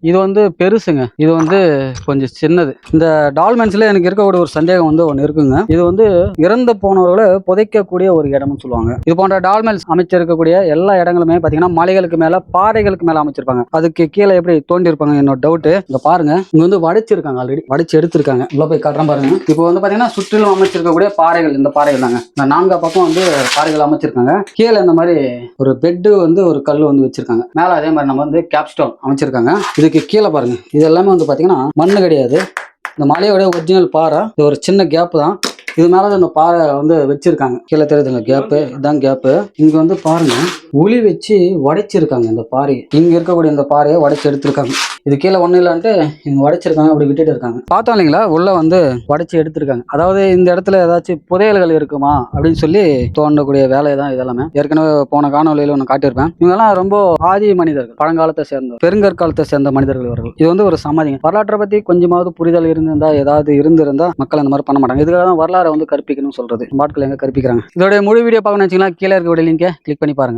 இது வந்து பெருசுங்க. இது வந்து கொஞ்சம் சின்னது. இந்த டால்மென்ஸ்ல எனக்கு இருக்கக்கூடிய ஒரு சந்தேகம் வந்து ஒண்ணு இருக்குங்க. இது வந்து இறந்து போனவர்களை புதைக்கக்கூடிய ஒரு இடம்னு சொல்லுவாங்க. இது போன்ற டால்மென்ஸ் அமைச்சிருக்கக்கூடிய எல்லா இடங்களுமே பாத்தீங்கன்னா மலைகளுக்கு மேல, பாறைகளுக்கு மேல அமைச்சிருப்பாங்க. அதுக்கு கீழே எப்படி தோண்டி இருப்பாங்க என்னோட டவுட். இங்க பாருங்க, இங்க வந்து வடிச்சிருக்காங்க, ஆல்ரெடி வடிச்சு எடுத்திருக்காங்க. உள்ள போய் காட்டுறேன் பாருங்க. இப்போ வந்து பாத்தீங்கன்னா சுற்றிலும் அமைச்சிருக்கக்கூடிய பாறைகள், இந்த பாறைகள் தாங்க. இந்த 4 பக்கம் வந்து பாறைகள் அமைச்சிருக்காங்க. கீழே இந்த மாதிரி ஒரு பெட்டு வந்து ஒரு கல் வந்து வச்சிருக்காங்க. மேல அதே மாதிரி நம்ம வந்து கேப்ஸ்டோன் அமைச்சிருக்காங்க. இதுக்கு கீழே பாருங்க, இது எல்லாமே வந்து பாத்தீங்கன்னா மண்ணு கிடையாது. இந்த மலையோட ஒரிஜினல் பாறை. இது ஒரு சின்ன கேப் தான். இது மேலதான் இந்த பாறை வந்து வச்சிருக்காங்க. கீழே தெரியுதுங்க கேப்பு, இதுதான் கேப்பு. இங்க வந்து பாருங்க, உளி வச்சு உடைச்சிருக்காங்க இந்த பாறையை. இங்க இருக்கக்கூடிய இந்த பாறையை உடைச்சு எடுத்திருக்காங்க. இது கீழே ஒண்ணு இல்லான்ட்டு இங்க உடைச்சிருக்காங்க, அப்படி விட்டுட்டு இருக்காங்க. பார்த்தோம் இல்லைங்களா, உள்ள வந்து உடைச்சு எடுத்திருக்காங்க. அதாவது இந்த இடத்துல ஏதாச்சும் புதையல்கள் இருக்குமா அப்படின்னு சொல்லி தோண்டக்கூடிய வேலை தான் இதெல்லாமே. ஏற்கனவே போன காணொலியில ஒன்று காட்டியிருப்பேன். இவங்கெல்லாம் ரொம்ப ஆதி மனிதர்கள், பழங்காலத்தை சேர்ந்த, பெருங்கற்காலத்தை சேர்ந்த மனிதர்கள் இவர்கள். இது வந்து ஒரு சமாதிங்க. வரலாற்றை பத்தி கொஞ்சமாவது புரிதல் இருந்திருந்தா, ஏதாவது இருந்திருந்தா மக்கள் அந்த மாதிரி பண்ண மாட்டாங்க. இதுக்காக தான் வரலாறு வந்து கற்பிக்கணும்னு சொல்றது. பாட்கள் எங்க கற்பிக்கிறாங்க. இதோட முழு வீடியோ பார்க்கணும்னு வச்சுக்கலாம், கீழே இருக்கக்கூடிய லிங்கை கிளிக் பண்ணி பாருங்க.